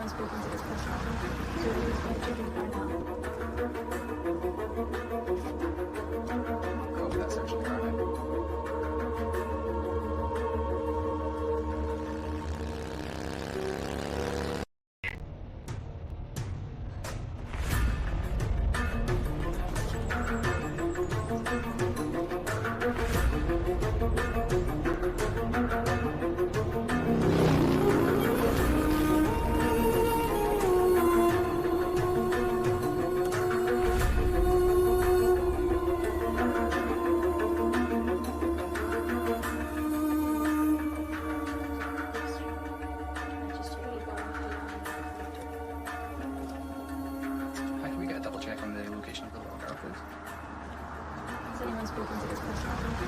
anyone spoken to this person? So it is what children find out. Go over that section of the car. How can we get a double check on the location of the little girl, please? Has anyone spoken to this person?